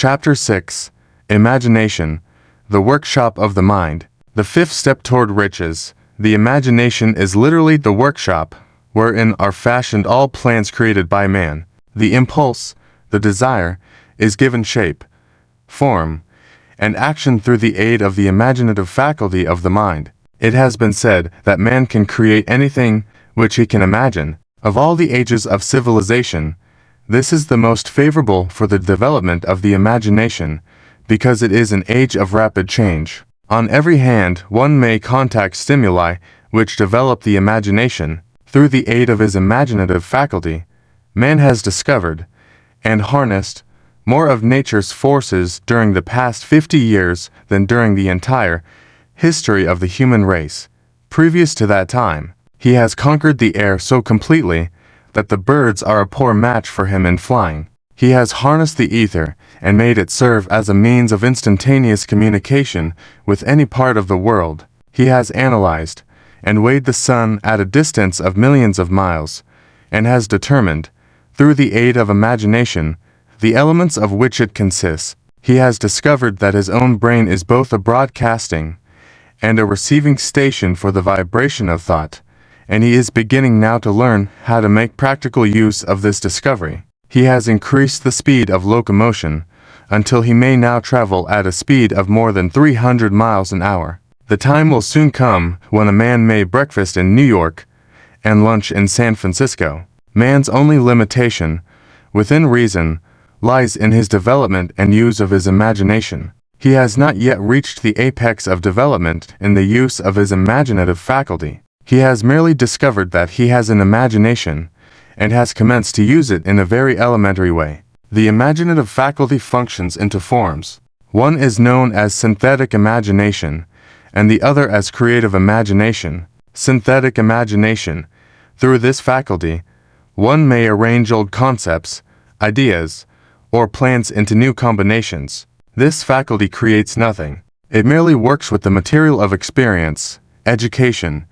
Chapter 6. Imagination, the workshop of the mind. The fifth step toward riches. The imagination is literally the workshop, wherein are fashioned all plans created by man. The impulse, the desire, is given shape, form, and action through the aid of the imaginative faculty of the mind. It has been said that man can create anything which he can imagine. Of all the ages of civilization, this is the most favorable for the development of the imagination, because it is an age of rapid change. On every hand, one may contact stimuli which develop the imagination. Through the aid of his imaginative faculty, man has discovered and harnessed more of nature's forces during the past 50 years than during the entire history of the human race. Previous to that time, he has conquered the air so completely that the birds are a poor match for him in flying. He has harnessed the ether and made it serve as a means of instantaneous communication with any part of the world. He has analyzed and weighed the sun at a distance of millions of miles, and has determined, through the aid of imagination, the elements of which it consists. He has discovered that his own brain is both a broadcasting and a receiving station for the vibration of thought, and he is beginning now to learn how to make practical use of this discovery. He has increased the speed of locomotion until he may now travel at a speed of more than 300 miles an hour. The time will soon come when a man may breakfast in New York and lunch in San Francisco. Man's only limitation, within reason, lies in his development and use of his imagination. He has not yet reached the apex of development in the use of his imaginative faculty. He has merely discovered that he has an imagination, and has commenced to use it in a very elementary way. The imaginative faculty functions into forms. One is known as synthetic imagination, and the other as creative imagination. Synthetic imagination. Through this faculty, one may arrange old concepts, ideas, or plans into new combinations. This faculty creates nothing. It merely works with the material of experience, education,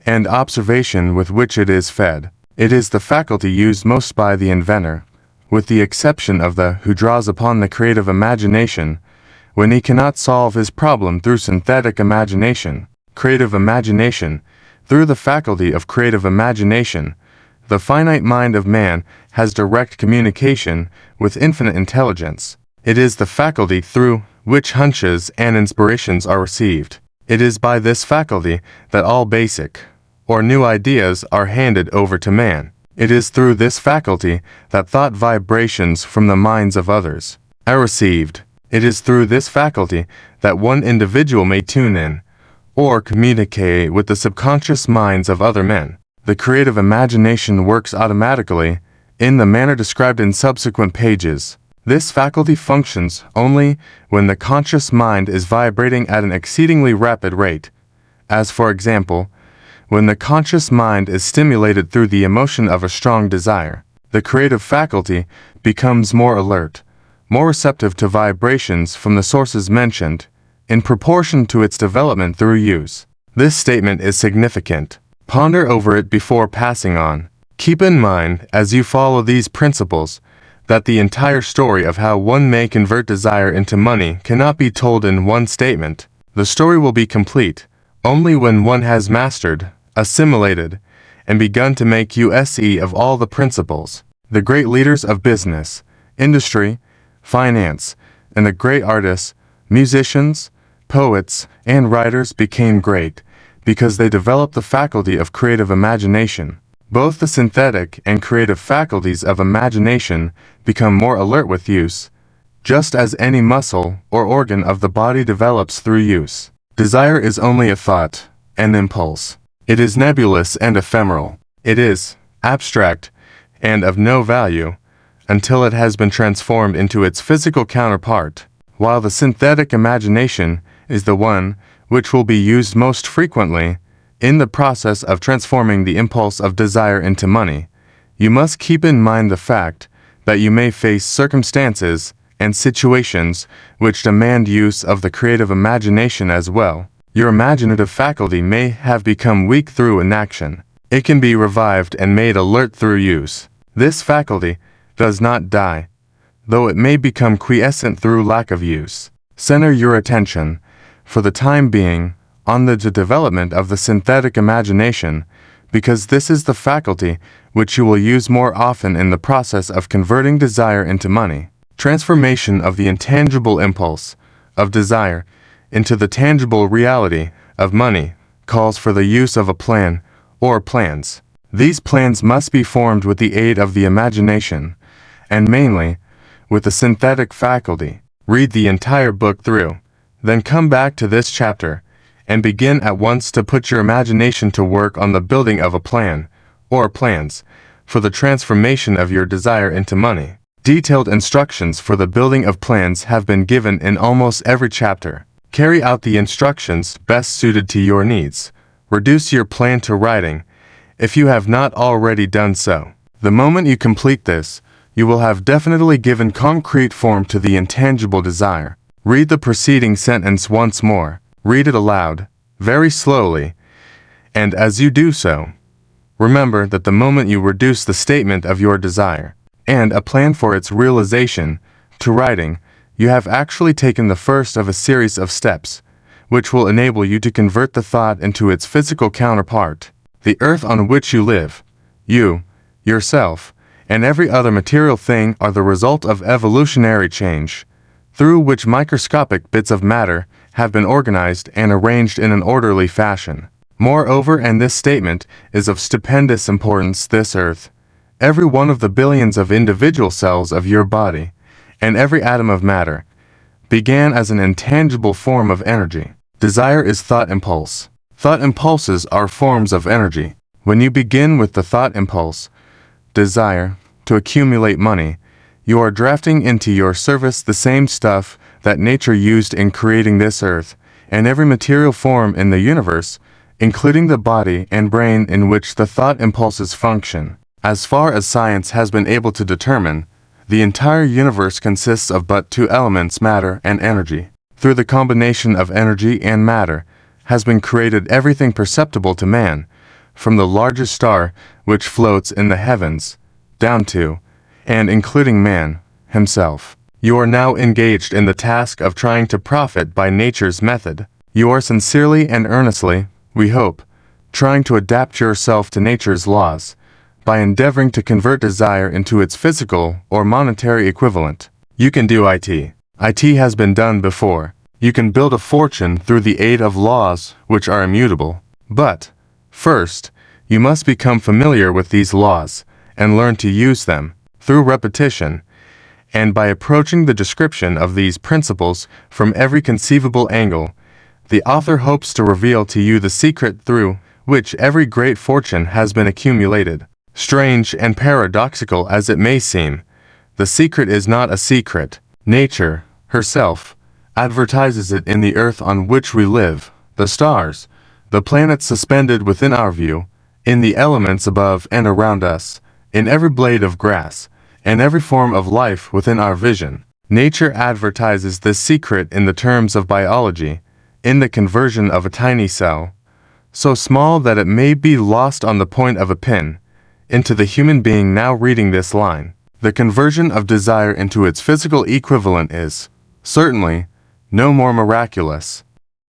and observation with which it is fed. It is the faculty used most by the inventor, with the exception of the who draws upon the creative imagination when he cannot solve his problem through synthetic imagination. Creative imagination. Through the faculty of creative imagination, the finite mind of man has direct communication with infinite intelligence. It is the faculty through which hunches and inspirations are received. It is by this faculty that all basic or new ideas are handed over to man. It is through this faculty that thought vibrations from the minds of others are received. It is through this faculty that one individual may tune in or communicate with the subconscious minds of other men. The creative imagination works automatically in the manner described in subsequent pages. This faculty functions only when the conscious mind is vibrating at an exceedingly rapid rate, as for example, when the conscious mind is stimulated through the emotion of a strong desire. The creative faculty becomes more alert, more receptive to vibrations from the sources mentioned, in proportion to its development through use. This statement is significant. Ponder over it before passing on. Keep in mind, as you follow these principles, that the entire story of how one may convert desire into money cannot be told in one statement. The story will be complete only when one has mastered, assimilated, and begun to make use of all the principles. The great leaders of business, industry, finance, and the great artists, musicians, poets, and writers became great because they developed the faculty of creative imagination. Both the synthetic and creative faculties of imagination become more alert with use, just as any muscle or organ of the body develops through use. Desire is only a thought, an impulse. It is nebulous and ephemeral. It is abstract and of no value until it has been transformed into its physical counterpart, while the synthetic imagination is the one which will be used most frequently in the process of transforming the impulse of desire into money. You must keep in mind the fact that you may face circumstances and situations which demand use of the creative imagination as well. Your imaginative faculty may have become weak through inaction. It can be revived and made alert through use. This faculty does not die, though it may become quiescent through lack of use. Center your attention, for the time being, on the development of the synthetic imagination, because this is the faculty which you will use more often in the process of converting desire into money. Transformation of the intangible impulse of desire into the tangible reality of money calls for the use of a plan or plans. These plans must be formed with the aid of the imagination, and mainly with the synthetic faculty. Read the entire book through, then come back to this chapter, and begin at once to put your imagination to work on the building of a plan, or plans, for the transformation of your desire into money. Detailed instructions for the building of plans have been given in almost every chapter. Carry out the instructions best suited to your needs. Reduce your plan to writing, if you have not already done so. The moment you complete this, you will have definitely given concrete form to the intangible desire. Read the preceding sentence once more. Read it aloud, very slowly, and as you do so, remember that the moment you reduce the statement of your desire, and a plan for its realization, to writing, you have actually taken the first of a series of steps, which will enable you to convert the thought into its physical counterpart. The earth on which you live, you, yourself, and every other material thing are the result of evolutionary change, through which microscopic bits of matter have been organized and arranged in an orderly fashion. Moreover, and this statement is of stupendous importance, this earth, every one of the billions of individual cells of your body, and every atom of matter, began as an intangible form of energy. Desire is thought impulse. Thought impulses are forms of energy. When you begin with the thought impulse, desire, to accumulate money, you are drafting into your service the same stuff that nature used in creating this earth, and every material form in the universe, including the body and brain in which the thought impulses function. As far as science has been able to determine, the entire universe consists of but two elements, matter and energy. Through the combination of energy and matter has been created everything perceptible to man, from the largest star which floats in the heavens, down to, and including man himself. You are now engaged in the task of trying to profit by nature's method. You are sincerely and earnestly, we hope, trying to adapt yourself to nature's laws, by endeavoring to convert desire into its physical or monetary equivalent. You can do it. It has been done before. You can build a fortune through the aid of laws which are immutable. But, first, you must become familiar with these laws, and learn to use them, through repetition, and by approaching the description of these principles from every conceivable angle. The author hopes to reveal to you the secret through which every great fortune has been accumulated. Strange and paradoxical as it may seem, the secret is not a secret. Nature, herself, advertises it in the earth on which we live, the stars, the planets suspended within our view, in the elements above and around us, in every blade of grass, and every form of life within our vision. Nature advertises this secret in the terms of biology, in the conversion of a tiny cell, so small that it may be lost on the point of a pin, into the human being now reading this line. The conversion of desire into its physical equivalent is, certainly, no more miraculous.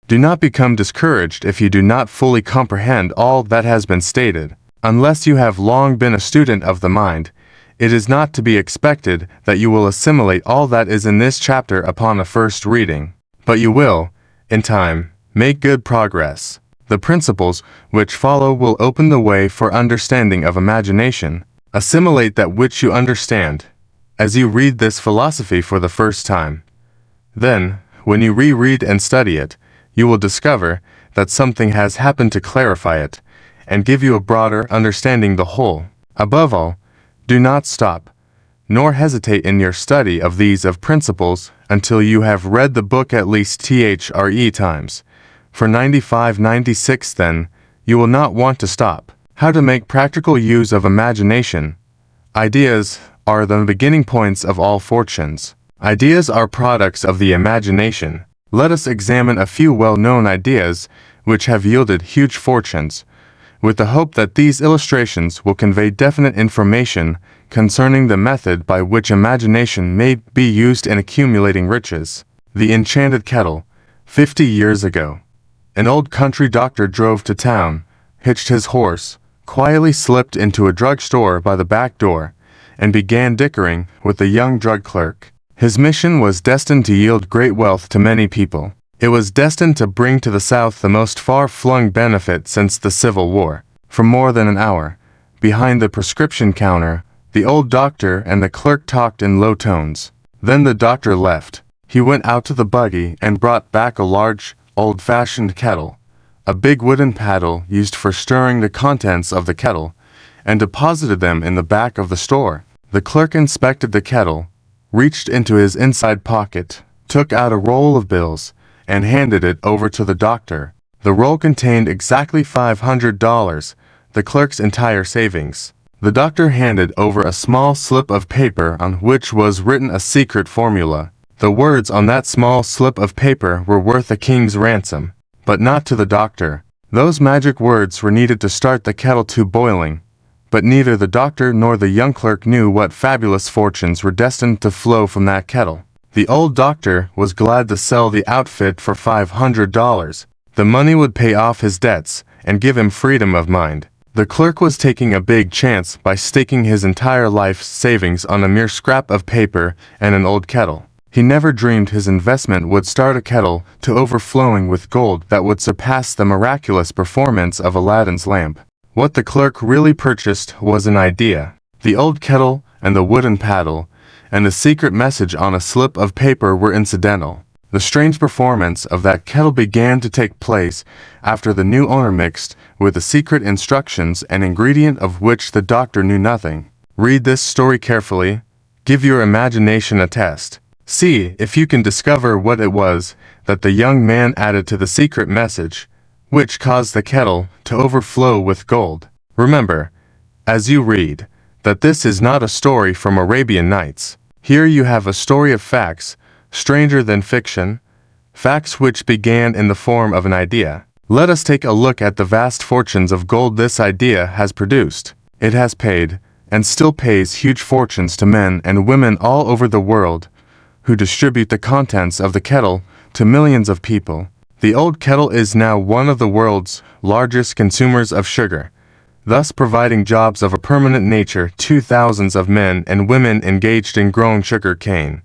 Do not become discouraged if you do not fully comprehend all that has been stated. Unless you have long been a student of the mind, it is not to be expected that you will assimilate all that is in this chapter upon a first reading. But you will, in time, make good progress. The principles which follow will open the way for understanding of imagination. Assimilate that which you understand, as you read this philosophy for the first time. Then, when you reread and study it, you will discover that something has happened to clarify it, and give you a broader understanding the whole. Above all, do not stop, nor hesitate in your study of these principles until you have read the book at least 3 times. For 95-96 then, you will not want to stop. How to make practical use of imagination. Ideas are the beginning points of all fortunes. Ideas are products of the imagination. Let us examine a few well-known ideas which have yielded huge fortunes, with the hope that these illustrations will convey definite information concerning the method by which imagination may be used in accumulating riches. The Enchanted Kettle. 50 years ago, an old country doctor drove to town, hitched his horse, quietly slipped into a drugstore by the back door, and began dickering with the young drug clerk. His mission was destined to yield great wealth to many people. It was destined to bring to the South the most far-flung benefit since the Civil War. For more than an hour, behind the prescription counter, the old doctor and the clerk talked in low tones. Then the doctor left. He went out to the buggy and brought back a large, old-fashioned kettle, a big wooden paddle used for stirring the contents of the kettle, and deposited them in the back of the store. The clerk inspected the kettle, reached into his inside pocket, took out a roll of bills, and handed it over to the doctor. The roll contained exactly $500, the clerk's entire savings. The doctor handed over a small slip of paper on which was written a secret formula. The words on that small slip of paper were worth a king's ransom, but not to the doctor. Those magic words were needed to start the kettle to boiling, but neither the doctor nor the young clerk knew what fabulous fortunes were destined to flow from that kettle. The old doctor was glad to sell the outfit for $500. The money would pay off his debts and give him freedom of mind. The clerk was taking a big chance by staking his entire life's savings on a mere scrap of paper and an old kettle. He never dreamed his investment would start a kettle to overflowing with gold that would surpass the miraculous performance of Aladdin's lamp. What the clerk really purchased was an idea. The old kettle and the wooden paddle and the secret message on a slip of paper were incidental. The strange performance of that kettle began to take place after the new owner mixed with the secret instructions an ingredient of which the doctor knew nothing. Read this story carefully. Give your imagination a test. See if you can discover what it was that the young man added to the secret message, which caused the kettle to overflow with gold. Remember, as you read, that this is not a story from Arabian Nights. Here you have a story of facts, stranger than fiction, facts which began in the form of an idea. Let us take a look at the vast fortunes of gold this idea has produced. It has paid, and still pays huge fortunes to men and women all over the world, who distribute the contents of the kettle to millions of people. The old kettle is now one of the world's largest consumers of sugar, thus providing jobs of a permanent nature to thousands of men and women engaged in growing sugar cane,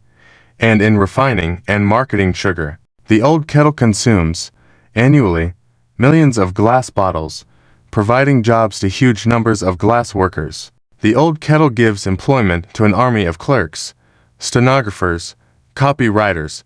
and in refining and marketing sugar. The old kettle consumes, annually, millions of glass bottles, providing jobs to huge numbers of glass workers. The old kettle gives employment to an army of clerks, stenographers, copywriters,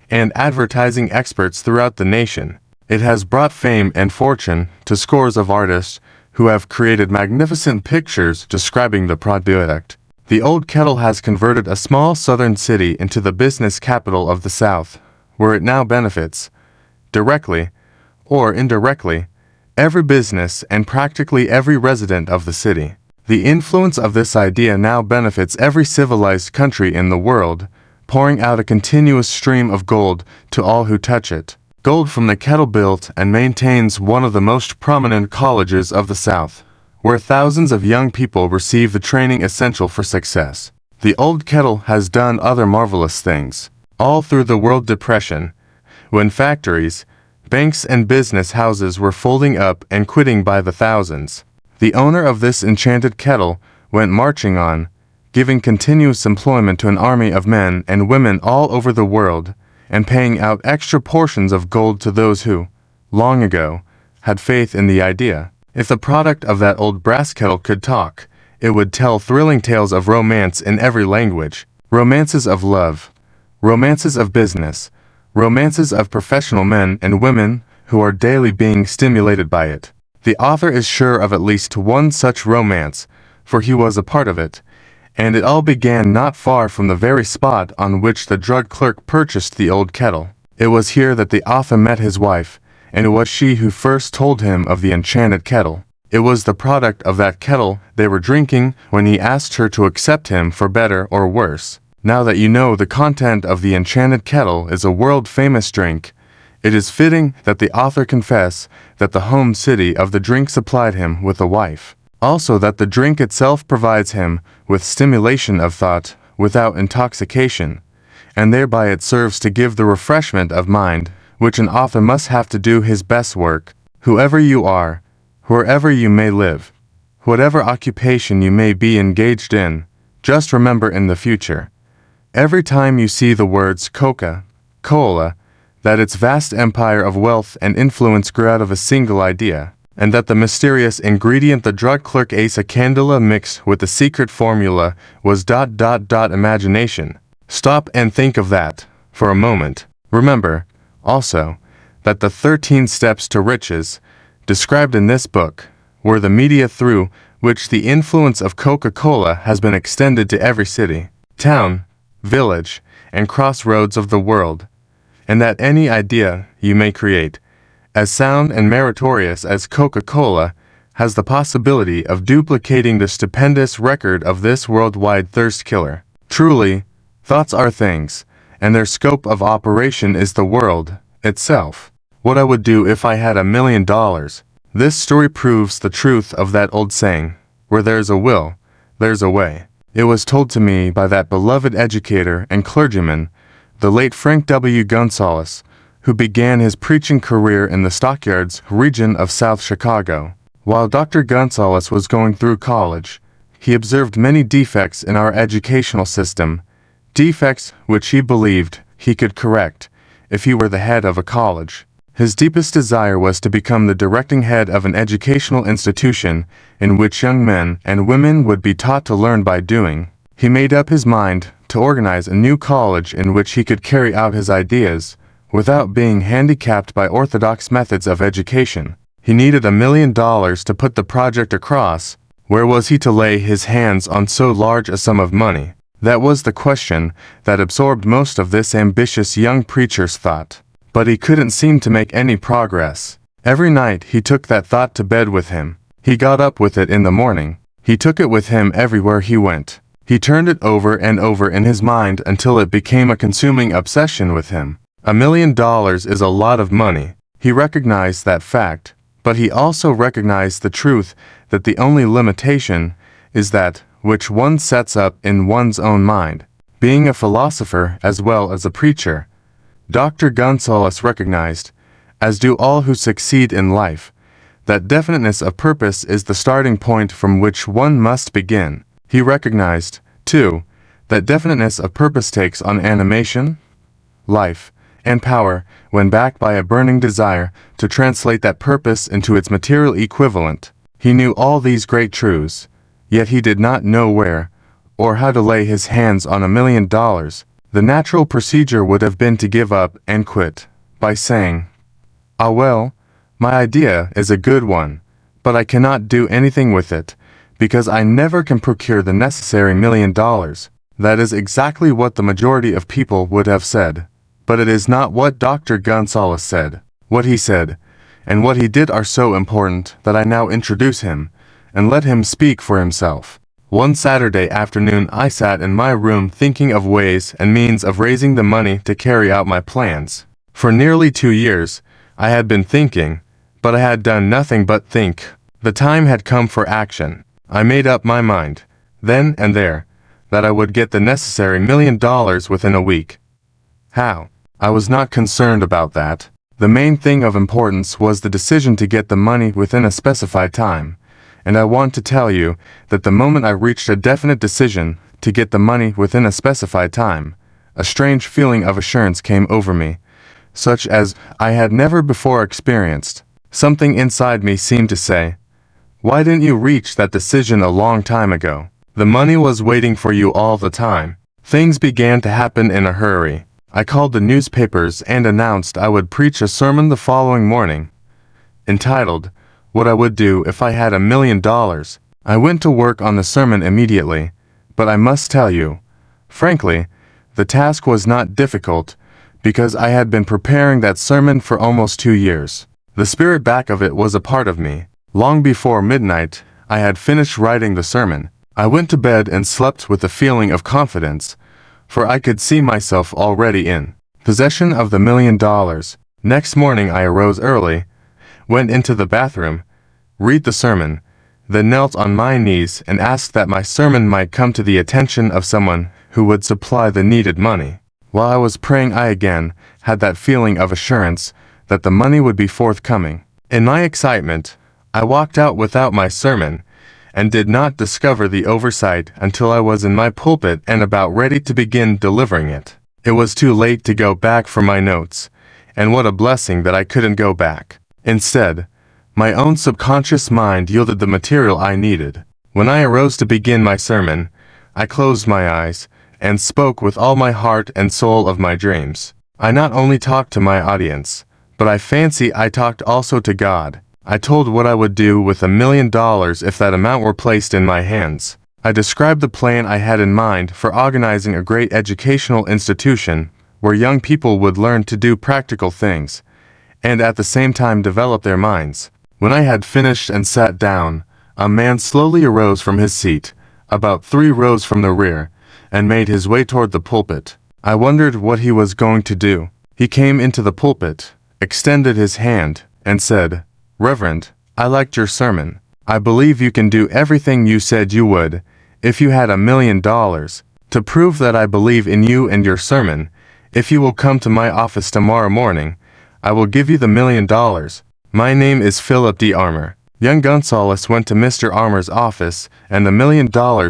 and advertising experts throughout the nation. It has brought fame and fortune to scores of artists who have created magnificent pictures describing the product. The old kettle has converted a small southern city into the business capital of the South, where it now benefits, directly or indirectly, every business and practically every resident of the city. The influence of this idea now benefits every civilized country in the world, pouring out a continuous stream of gold to all who touch it. Gold from the kettle built and maintains one of the most prominent colleges of the South, where thousands of young people receive the training essential for success. The old kettle has done other marvelous things. All through the World Depression, when factories, banks and business houses were folding up and quitting by the thousands, the owner of this enchanted kettle went marching on, giving continuous employment to an army of men and women all over the world, and paying out extra portions of gold to those who, long ago, had faith in the idea. If the product of that old brass kettle could talk, it would tell thrilling tales of romance in every language, romances of love, romances of business, romances of professional men and women who are daily being stimulated by it. The author is sure of at least one such romance, for he was a part of it, and it all began not far from the very spot on which the drug clerk purchased the old kettle. It was here that the author met his wife, and it was she who first told him of the enchanted kettle. It was the product of that kettle they were drinking when he asked her to accept him for better or worse. Now that you know the content of the enchanted kettle is a world-famous drink, it is fitting that the author confess that the home city of the drink supplied him with a wife. Also that the drink itself provides him with stimulation of thought without intoxication, and thereby it serves to give the refreshment of mind, which an author must have to do his best work, whoever you are, wherever you may live, whatever occupation you may be engaged in. Just remember in the future, every time you see the words Coca-Cola, that its vast empire of wealth and influence grew out of a single idea, and that the mysterious ingredient the drug clerk Asa Candela mixed with the secret formula was ... imagination. Stop and think of that for a moment. Remember, also, that the 13 steps to riches, described in this book, were the media through which the influence of Coca-Cola has been extended to every city, town, village, and crossroads of the world, and that any idea you may create, as sound and meritorious as Coca-Cola, has the possibility of duplicating the stupendous record of this worldwide thirst killer. Truly, thoughts are things, and their scope of operation is the world itself. What I would do if I had $1 million. This story proves the truth of that old saying, where there's a will, there's a way. It was told to me by that beloved educator and clergyman, the late Frank W. Gonzalez, who began his preaching career in the Stockyards region of South Chicago. While Dr. Gonzalez was going through college, he observed many defects in our educational system, defects which he believed he could correct if he were the head of a college. His deepest desire was to become the directing head of an educational institution in which young men and women would be taught to learn by doing. He made up his mind to organize a new college in which he could carry out his ideas without being handicapped by orthodox methods of education. He needed $1 million to put the project across. Where was he to lay his hands on so large a sum of money? That was the question that absorbed most of this ambitious young preacher's thought. But he couldn't seem to make any progress. Every night he took that thought to bed with him. He got up with it in the morning. He took it with him everywhere he went. He turned it over and over in his mind until it became a consuming obsession with him. $1 million is a lot of money. He recognized that fact, but he also recognized the truth that the only limitation is that which one sets up in one's own mind. Being a philosopher as well as a preacher, Dr. Gonzalez recognized, as do all who succeed in life, that definiteness of purpose is the starting point from which one must begin. He recognized, too, that definiteness of purpose takes on animation, life, and power when backed by a burning desire to translate that purpose into its material equivalent. He knew all these great truths, yet he did not know where or how to lay his hands on $1 million. The natural procedure would have been to give up and quit, by saying, "Ah well, my idea is a good one, but I cannot do anything with it, because I never can procure the necessary $1 million." That is exactly what the majority of people would have said. But it is not what Dr. Gonzalez said. What he said, and what he did are so important that I now introduce him, and let him speak for himself. One Saturday afternoon I sat in my room thinking of ways and means of raising the money to carry out my plans. For nearly 2 years, I had been thinking, but I had done nothing but think. The time had come for action. I made up my mind, then and there, that I would get the necessary $1 million within a week. How? I was not concerned about that. The main thing of importance was the decision to get the money within a specified time. And I want to tell you that the moment I reached a definite decision to get the money within a specified time, a strange feeling of assurance came over me, such as I had never before experienced. Something inside me seemed to say, "Why didn't you reach that decision a long time ago? The money was waiting for you all the time." Things began to happen in a hurry. I called the newspapers and announced I would preach a sermon the following morning, entitled, "What I Would Do If I Had $1 Million." I went to work on the sermon immediately, but I must tell you, frankly, the task was not difficult, because I had been preparing that sermon for almost 2 years. The spirit back of it was a part of me. Long before midnight, I had finished writing the sermon. I went to bed and slept with a feeling of confidence, for I could see myself already in possession of the $1 million. Next morning I arose early, went into the bathroom, read the sermon, then knelt on my knees and asked that my sermon might come to the attention of someone who would supply the needed money. While I was praying, I again had that feeling of assurance that the money would be forthcoming. In my excitement, I walked out without my sermon, and did not discover the oversight until I was in my pulpit and about ready to begin delivering it. It was too late to go back for my notes, and what a blessing that I couldn't go back. Instead, my own subconscious mind yielded the material I needed. When I arose to begin my sermon, I closed my eyes and spoke with all my heart and soul of my dreams. I not only talked to my audience, but I fancy I talked also to God. I told what I would do with $1 million if that amount were placed in my hands. I described the plan I had in mind for organizing a great educational institution where young people would learn to do practical things, and at the same time develop their minds. When I had finished and sat down, a man slowly arose from his seat, about 3 rows from the rear, and made his way toward the pulpit. I wondered what he was going to do. He came into the pulpit, extended his hand, and said, "Reverend, I liked your sermon. I believe you can do everything you said you would, if you had $1 million. To prove that I believe in you and your sermon, if you will come to my office tomorrow morning, I will give you the $1 million. My name is Philip D. Armour." Young Gonzalez went to Mr. Armour's office, and the $1 million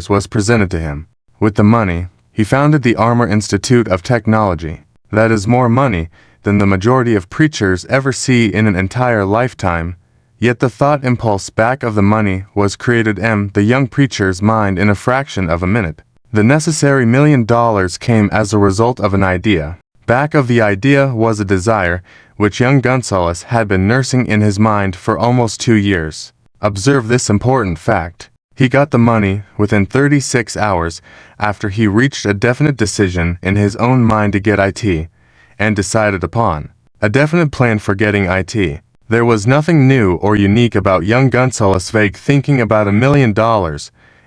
was presented to him. With the money, he founded the Armour Institute of Technology. That is more money than the majority of preachers ever see in an entire lifetime. Yet the thought impulse back of the money was created in the young preacher's mind in a fraction of a minute. The necessary $1 million came as a result of an idea. Back of the idea was a desire which young Gonzalez had been nursing in his mind for almost 2 years. Observe this important fact. He got the money within 36 hours after he reached a definite decision in his own mind to get IT, and decided upon a definite plan for getting IT. There was nothing new or unique about young Gonzalez' vague thinking about $1 million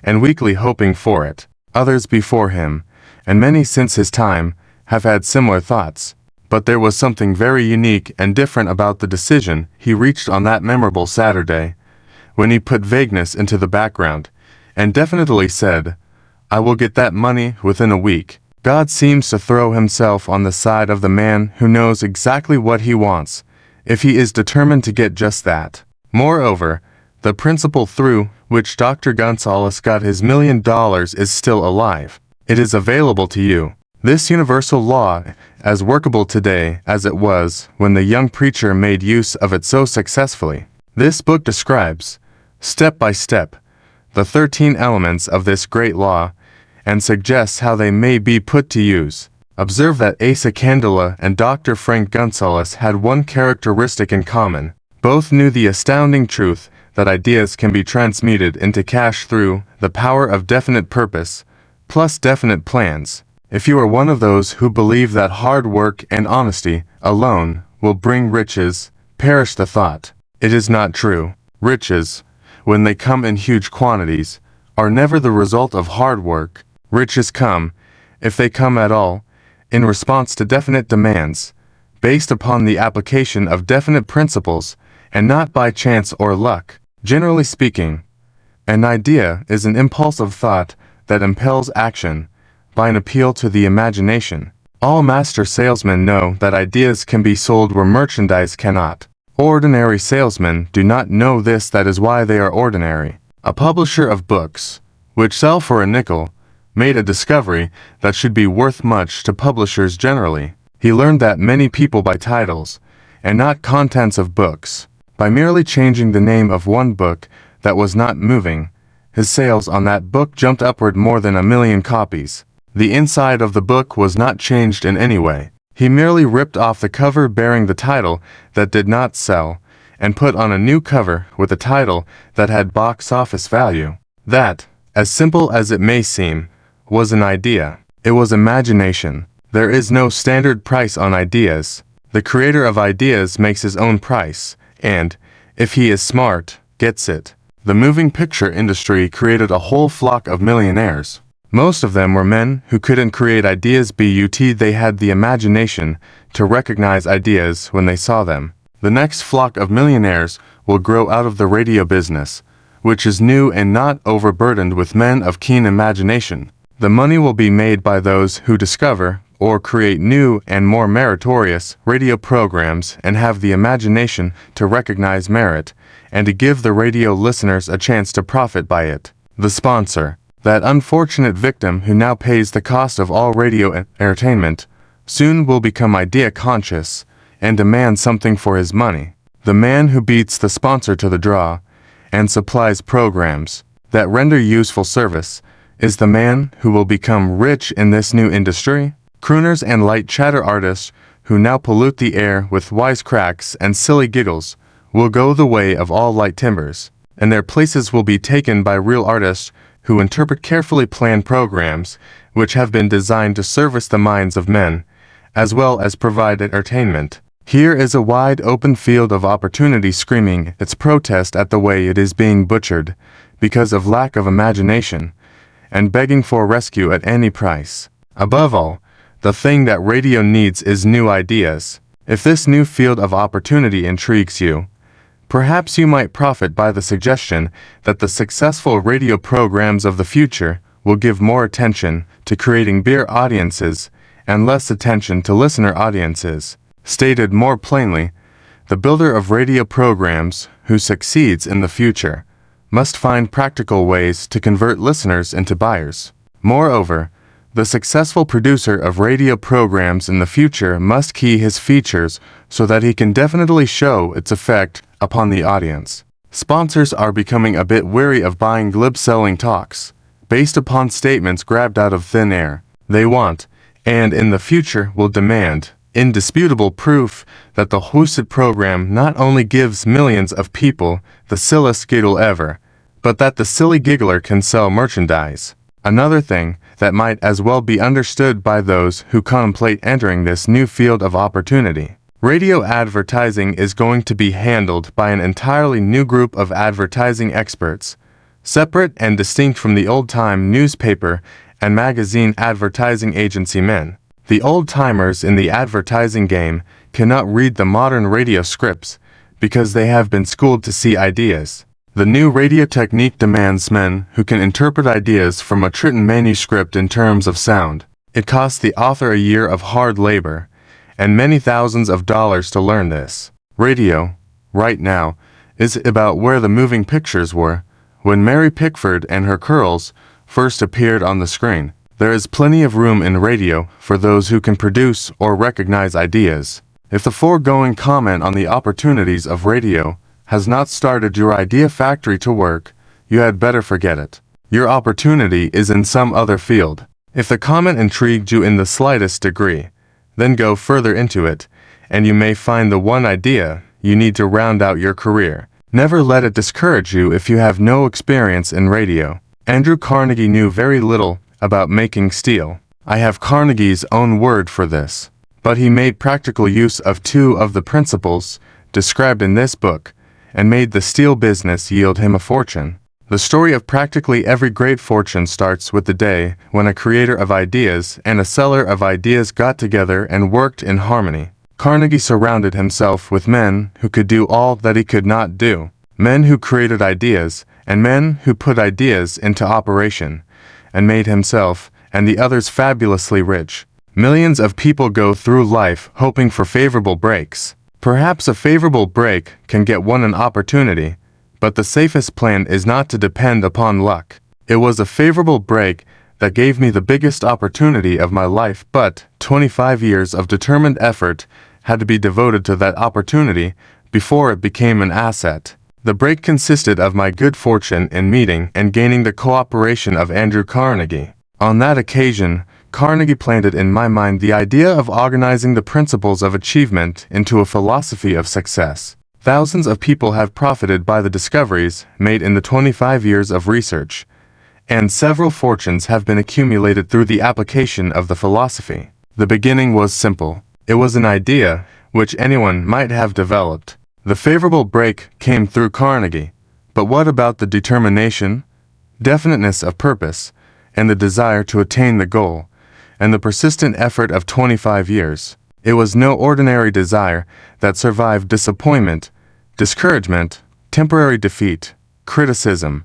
and weakly hoping for it. Others before him, and many since his time, have had similar thoughts. But there was something very unique and different about the decision he reached on that memorable Saturday, when he put vagueness into the background, and definitely said, "I will get that money within a week." God seems to throw himself on the side of the man who knows exactly what he wants, if he is determined to get just that. Moreover, the principle through which Dr. Gonzalez got his $1 million is still alive. It is available to you. This universal law, as workable today as it was when the young preacher made use of it so successfully. This book describes, step by step, the 13 elements of this great law, and suggests how they may be put to use. Observe that Asa Candela and Dr. Frank Gonzalez had one characteristic in common. Both knew the astounding truth that ideas can be transmuted into cash through the power of definite purpose, plus definite plans. If you are one of those who believe that hard work and honesty alone will bring riches, perish the thought. It is not true. Riches, when they come in huge quantities, are never the result of hard work. Riches come, if they come at all, in response to definite demands, based upon the application of definite principles, and not by chance or luck. Generally speaking, an idea is an impulse of thought that impels action by an appeal to the imagination. All master salesmen know that ideas can be sold where merchandise cannot. Ordinary salesmen do not know this. That is why they are ordinary. A publisher of books, which sell for a nickel, made a discovery that should be worth much to publishers generally. He learned that many people buy titles, and not contents of books. By merely changing the name of one book that was not moving, his sales on that book jumped upward more than 1 million copies. The inside of the book was not changed in any way. He merely ripped off the cover bearing the title that did not sell, and put on a new cover with a title that had box office value. That, as simple as it may seem, was an idea. It was imagination. There is no standard price on ideas. The creator of ideas makes his own price, and, if he is smart, gets it. The moving picture industry created a whole flock of millionaires. Most of them were men who couldn't create ideas, but they had the imagination to recognize ideas when they saw them. The next flock of millionaires will grow out of the radio business, which is new and not overburdened with men of keen imagination. The money will be made by those who discover or create new and more meritorious radio programs and have the imagination to recognize merit and to give the radio listeners a chance to profit by it. The sponsor, that unfortunate victim who now pays the cost of all radio entertainment, soon will become idea conscious and demand something for his money. The man who beats the sponsor to the draw and supplies programs that render useful service is the man who will become rich in this new industry. Crooners and light chatter artists who now pollute the air with wisecracks and silly giggles will go the way of all light timbers, and their places will be taken by real artists who interpret carefully planned programs which have been designed to service the minds of men, as well as provide entertainment. Here is a wide open field of opportunity screaming its protest at the way it is being butchered because of lack of imagination, and begging for rescue at any price. Above all, the thing that radio needs is new ideas. If this new field of opportunity intrigues you, perhaps you might profit by the suggestion that the successful radio programs of the future will give more attention to creating beer audiences and less attention to listener audiences. Stated more plainly, the builder of radio programs who succeeds in the future must find practical ways to convert listeners into buyers. Moreover, the successful producer of radio programs in the future must key his features so that he can definitely show its effect upon the audience. Sponsors are becoming a bit weary of buying glib-selling talks based upon statements grabbed out of thin air. They want, and in the future will demand, indisputable proof that the hosted program not only gives millions of people the silliest giggle ever, but that the silly giggler can sell merchandise. Another thing that might as well be understood by those who contemplate entering this new field of opportunity. Radio advertising is going to be handled by an entirely new group of advertising experts, separate and distinct from the old-time newspaper and magazine advertising agency men. The old-timers in the advertising game cannot read the modern radio scripts because they have been schooled to see ideas. The new radio technique demands men who can interpret ideas from a written manuscript in terms of sound. It costs the author a year of hard labor and many thousands of dollars to learn this. Radio, right now, is about where the moving pictures were when Mary Pickford and her curls first appeared on the screen. There is plenty of room in radio for those who can produce or recognize ideas. If the foregoing comment on the opportunities of radio has not started your idea factory to work, you had better forget it. Your opportunity is in some other field. If the comment intrigued you in the slightest degree, then go further into it, and you may find the one idea you need to round out your career. Never let it discourage you if you have no experience in radio. Andrew Carnegie knew very little about making steel. I have Carnegie's own word for this. But he made practical use of two of the principles described in this book, and made the steel business yield him a fortune. The story of practically every great fortune starts with the day when a creator of ideas and a seller of ideas got together and worked in harmony. Carnegie surrounded himself with men who could do all that he could not do, men who created ideas, and men who put ideas into operation, and made himself and the others fabulously rich. Millions of people go through life hoping for favorable breaks. Perhaps a favorable break can get one an opportunity, but the safest plan is not to depend upon luck. It was a favorable break that gave me the biggest opportunity of my life, but 25 years of determined effort had to be devoted to that opportunity before it became an asset. The break consisted of my good fortune in meeting and gaining the cooperation of Andrew Carnegie. On that occasion, Carnegie planted in my mind the idea of organizing the principles of achievement into a philosophy of success. Thousands of people have profited by the discoveries made in the 25 years of research, and several fortunes have been accumulated through the application of the philosophy. The beginning was simple. It was an idea which anyone might have developed. The favorable break came through Carnegie. But what about the determination, definiteness of purpose, and the desire to attain the goal, and the persistent effort of 25 years? It was no ordinary desire that survived disappointment, discouragement, temporary defeat, criticism,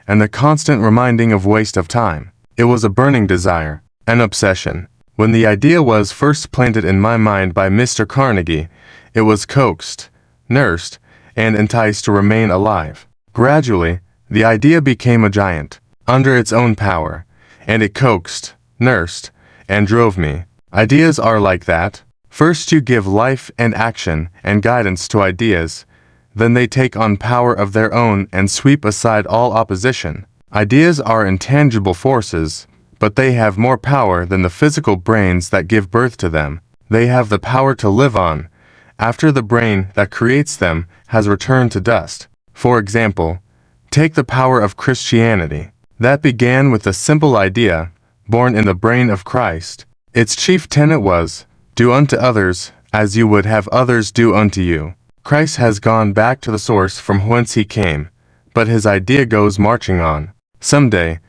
and the constant reminding of waste of time. It was a burning desire, an obsession. When the idea was first planted in my mind by Mr. Carnegie, it was coaxed, nursed, and enticed to remain alive. Gradually, the idea became a giant, under its own power, and it coaxed, nursed, and drove me. Ideas are like that. First you give life and action and guidance to ideas, then they take on power of their own and sweep aside all opposition. Ideas are intangible forces, but they have more power than the physical brains that give birth to them. They have the power to live on, after the brain that creates them has returned to dust. For example, take the power of Christianity. That began with a simple idea, born in the brain of Christ. Its chief tenet was, "Do unto others as you would have others do unto you." Christ has gone back to the source from whence he came, but his idea goes marching on. Someday,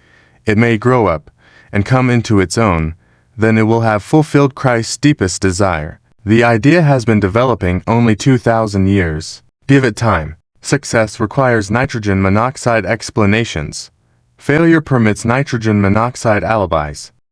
it may grow up and come into its own, then it will have fulfilled Christ's deepest desire. The idea has been developing only 2,000 years. Give it time. Success requires nitrogen monoxide explanations. Failure permits nitrogen monoxide alibis.